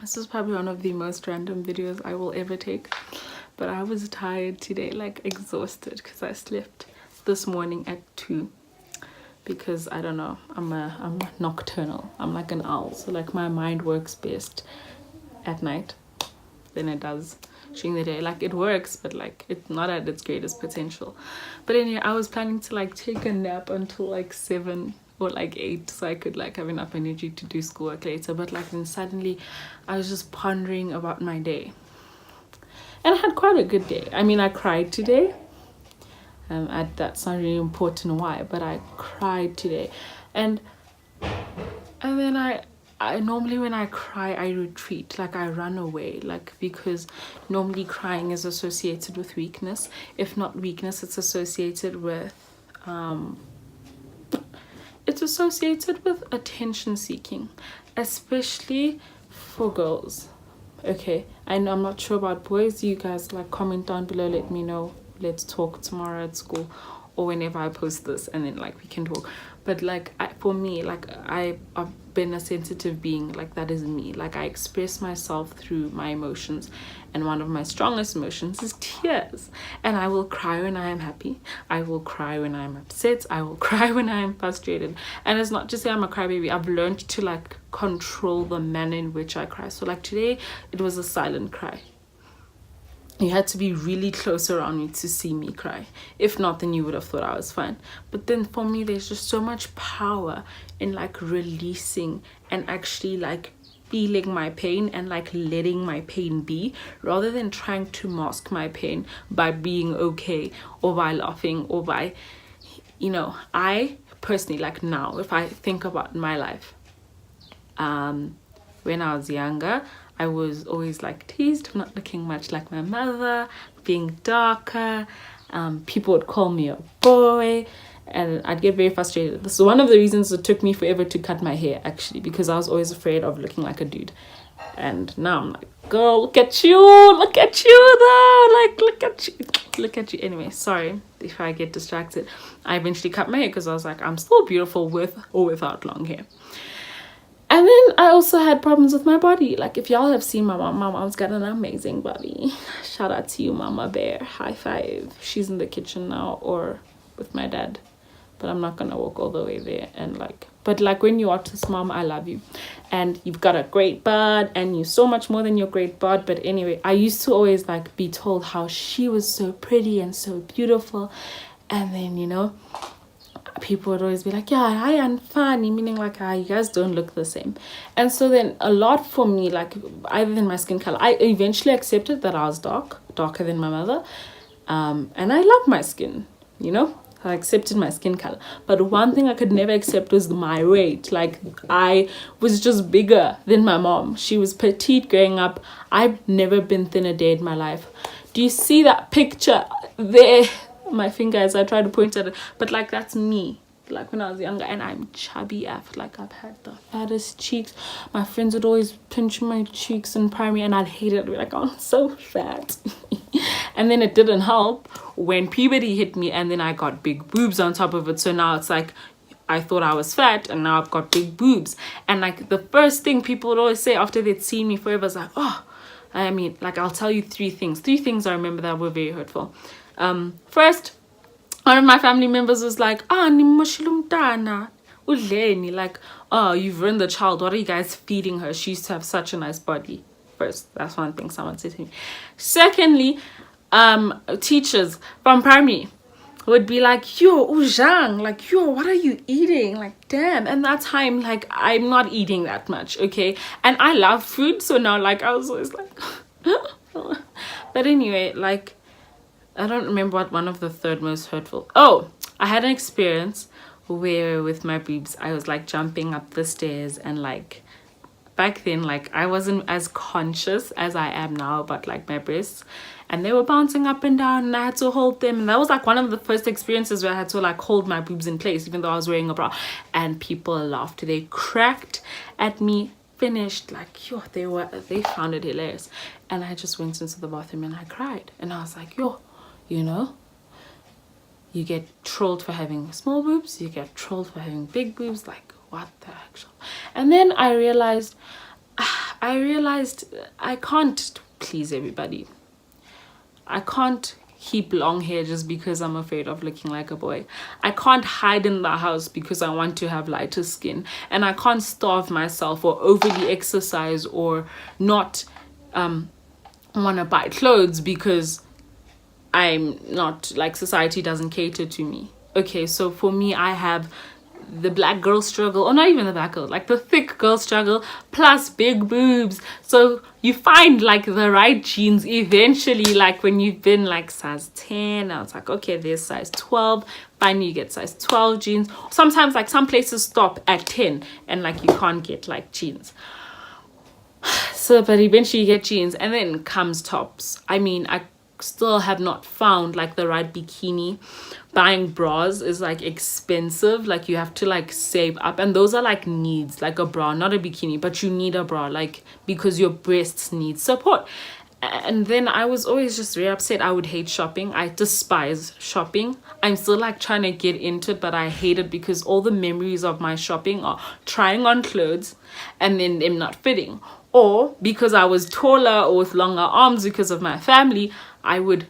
This is probably one of the most random videos I will ever take, but I was tired today, like exhausted, because I slept this morning at 2, because I don't know, I'm nocturnal. I'm like an owl, so like my mind works best at night than it does during the day. Like it works, but like it's not at its greatest potential. But anyway, I was planning to like take a nap until like 7 or like 8, so I could like have enough energy to do schoolwork later. But like then suddenly I was just pondering about my day, and I had quite a good day. I mean, I cried today. That's not really important why, but I cried today. And then I normally when I cry I retreat, like I run away, like because normally crying is associated with weakness. If not weakness, it's associated with attention seeking, especially for girls. Okay, and I'm not sure about boys. You guys like comment down below, let me know. Let's talk tomorrow at school or whenever I post this, and then like we can talk. But like for me, like I've been a sensitive being. Like that is me. Like I express myself through my emotions, and one of my strongest emotions is tears. And I will cry when I am happy, I will cry when I'm upset, I will cry when I am frustrated. And it's not just say I'm a crybaby. I've learned to like control the manner in which I cry. So like today it was a silent cry. You had to be really close around me to see me cry. If not, then you would have thought I was fine. But then for me, there's just so much power in like releasing and actually like feeling my pain and like letting my pain be, rather than trying to mask my pain by being okay or by laughing or by, you know, I personally, like now, if I think about my life, when I was younger, I was always like teased for not looking much like my mother, being darker. People would call me a boy, and I'd get very frustrated. This is one of the reasons it took me forever to cut my hair, actually, because I was always afraid of looking like a dude. And now I'm like, girl, look at you though, like look at you. Anyway, sorry if I get distracted. I eventually cut my hair because I was like, I'm still beautiful with or without long hair. And then I also had problems with my body. Like if y'all have seen my mom's got an amazing body. Shout out to you, Mama Bear. High five. She's in the kitchen now, or with my dad. But I'm not gonna walk all the way there. And like, but like when you watch this, Mom, I love you. And you've got a great bod, and you're so much more than your great bod. But anyway, I used to always like be told how she was so pretty and so beautiful. And then, you know, people would always be like, yeah, I am funny, meaning like, you guys don't look the same. And so then a lot for me, like either than my skin color, I eventually accepted that I was darker than my mother, and I love my skin, you know, I accepted my skin color. But one thing I could never accept was my weight. Like I was just bigger than my mom. She was petite growing up. I've never been thin a day in my life. Do you see that picture there? My finger as I try to point at it, but like that's me, like when I was younger, and I'm chubby af. Like I've had the fattest cheeks. My friends would always pinch my cheeks in primary, and I'd hate it. I'd be like, oh, I'm so fat. And then it didn't help when puberty hit me, and then I got big boobs on top of it. So now it's like I thought I was fat, and now I've got big boobs. And like the first thing people would always say after they'd seen me forever is like, oh, I mean, like I'll tell you three things I remember that were very hurtful. First, one of my family members was like, like, oh, you've ruined the child. What are you guys feeding her? She used to have such a nice body. First, that's one thing someone said to me. Secondly, teachers from primary would be like, yo, Ujang, like, yo, what are you eating? Like, damn. And that time, like, I'm not eating that much, okay? And I love food, so now, like, I was always like, but anyway, like, I don't remember what one of the third most hurtful. Oh, I had an experience where with my boobs, I was like jumping up the stairs, and like back then, like I wasn't as conscious as I am now about like my breasts, and they were bouncing up and down, and I had to hold them. And that was like one of the first experiences where I had to like hold my boobs in place, even though I was wearing a bra. And people laughed. They cracked at me. Finished, like, yo, they found it hilarious. And I just went into the bathroom and I cried. And I was like, yo, you know, you get trolled for having small boobs, you get trolled for having big boobs, like what the actual. And then I realized I realized I can't please everybody. I can't keep long hair just because I'm afraid of looking like a boy. I can't hide in the house because I want to have lighter skin. And I can't starve myself or overly exercise or not want to buy clothes because I'm not, like, society doesn't cater to me. Okay, so for me, I have the black girl struggle, or not even the black girl, like the thick girl struggle plus big boobs. So you find like the right jeans eventually, like when you've been like size 10, I was like, okay, there's size 12, finally you get size 12 jeans. Sometimes like some places stop at 10 and like you can't get like jeans. So but eventually you get jeans, and then comes tops. I mean, I still have not found like the right bikini. Buying bras is like expensive, like you have to like save up, and those are like needs, like a bra, not a bikini, but you need a bra, like because your breasts need support. And then I was always just very upset. I would hate shopping. I despise shopping. I'm still like trying to get into it, but I hate it because all the memories of my shopping are trying on clothes and then them not fitting, or because I was taller or with longer arms because of my family, I would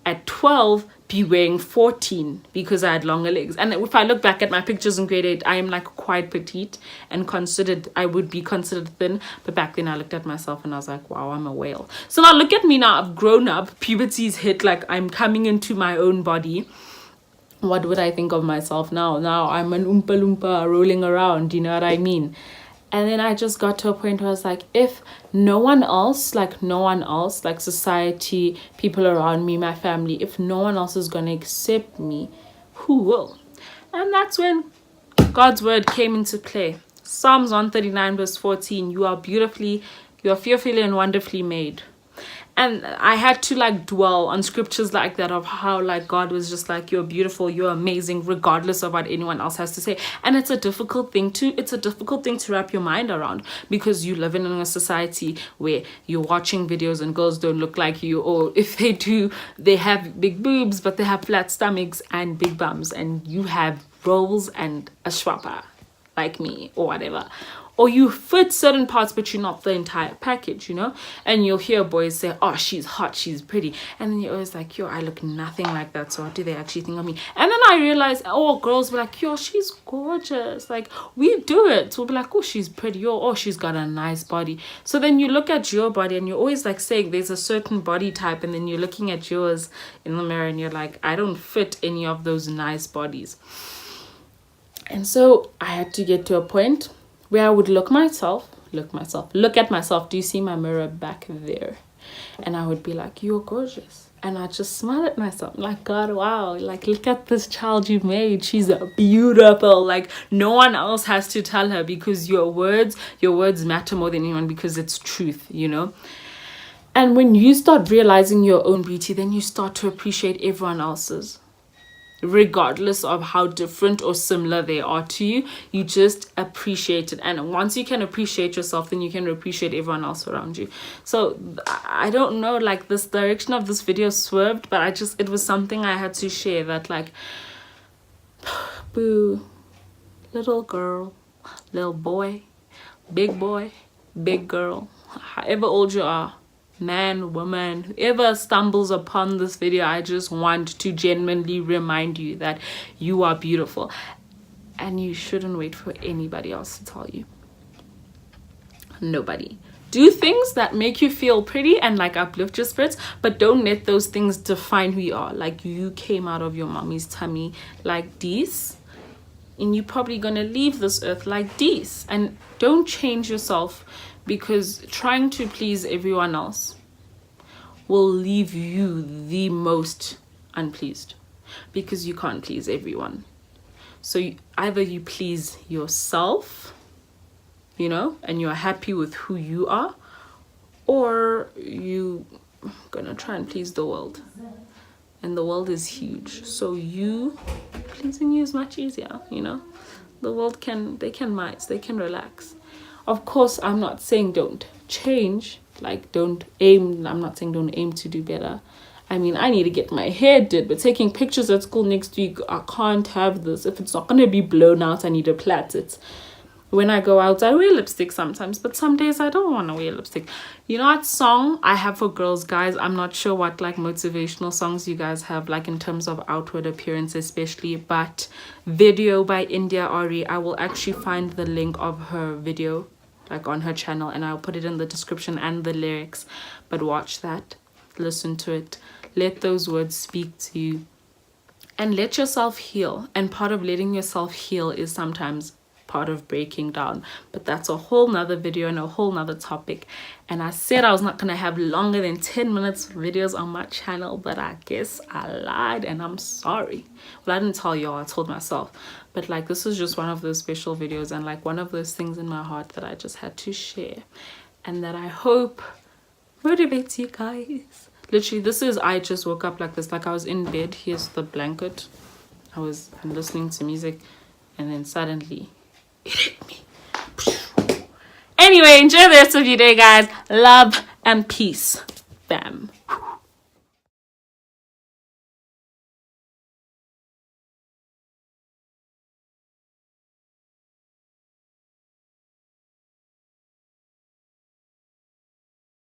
at 12 be wearing 14 because I had longer legs. And if I look back at my pictures in grade 8, I am like quite petite and I would be considered thin. But back then I looked at myself and I was like, wow, I'm a whale. So now look at me now. I've grown up. Puberty's hit. Like I'm coming into my own body. What would I think of myself now? Now I'm an Oompa Loompa rolling around. You know what I mean? And then I just got to a point where I was like, if no one else, like society, people around me, my family, if no one else is going to accept me, who will? And that's when God's word came into play. Psalms 139 verse 14, you are fearfully and wonderfully made. And I had to like dwell on scriptures like that of how like God was just like, you're beautiful, you're amazing, regardless of what anyone else has to say. And it's a difficult thing to wrap your mind around, because you live in a society where you're watching videos and girls don't look like you, or if they do, they have big boobs, but they have flat stomachs and big bums, and you have rolls and a schwapper like me or whatever. Or you fit certain parts, but you're not the entire package, you know? And you'll hear boys say, oh, she's hot, she's pretty. And then you're always like, yo, I look nothing like that. So what do they actually think of me? And then I realized, oh, girls were like, yo, she's gorgeous. Like, we do it. So we'll be like, oh, she's pretty. Yo, oh, she's got a nice body. So then you look at your body and you're always like saying there's a certain body type. And then you're looking at yours in the mirror and you're like, I don't fit any of those nice bodies. And so I had to get to a point where I would look at myself. Do you see my mirror back there? And I would be like, you're gorgeous. And I just smile at myself like, God, wow, like, look at this child you made. She's beautiful. Like, no one else has to tell her, because your words matter more than anyone, because it's truth, you know? And when you start realizing your own beauty, then you start to appreciate everyone else's. Regardless of how different or similar they are to you, you just appreciate it. And once you can appreciate yourself, then you can appreciate everyone else around you. So I don't know, like, this direction of this video swerved, but it was something I had to share, that like, boo, little girl, little boy, big girl, however old you are, man, woman, whoever stumbles upon this video, I just want to genuinely remind you that you are beautiful, and you shouldn't wait for anybody else to tell you. Nobody. Do things that make you feel pretty and like uplift your spirits, but don't let those things define who you are. Like, you came out of your mommy's tummy like this, and you're probably gonna leave this earth like this. And don't change yourself, because trying to please everyone else will leave you the most unpleased, because you can't please everyone. So either you please yourself, you know, and you're happy with who you are, or you gonna try and please the world. And the world is huge, so pleasing you is much easier, you know. The world they can relax. Of course, I'm not saying don't change, like I'm not saying don't aim to do better. I mean, I need to get my hair did, but taking pictures at school next week, I can't have this. If it's not going to be blown out, I need to plait it. When I go out, I wear lipstick sometimes, but some days I don't want to wear lipstick. You know what song I have for girls, guys? I'm not sure what like motivational songs you guys have, like in terms of outward appearance especially, but Video by India.Arie. I will actually find the link of her video like on her channel, and I'll put it in the description and the lyrics. But watch that, listen to it, let those words speak to you, and let yourself heal. And part of letting yourself heal is sometimes part of breaking down, but that's a whole nother video and a whole nother topic. And I said I was not gonna have longer than 10 minutes videos on my channel, but I guess I lied, and I'm sorry. Well, I didn't tell y'all, I told myself. But like, this is just one of those special videos, and like one of those things in my heart that I just had to share, and that I hope motivates you guys. Literally, this is, I just woke up like this, like I was in bed, here's the blanket, I'm listening to music, and then suddenly it hit me. Anyway, enjoy the rest of your day, guys. Love and peace. Bam.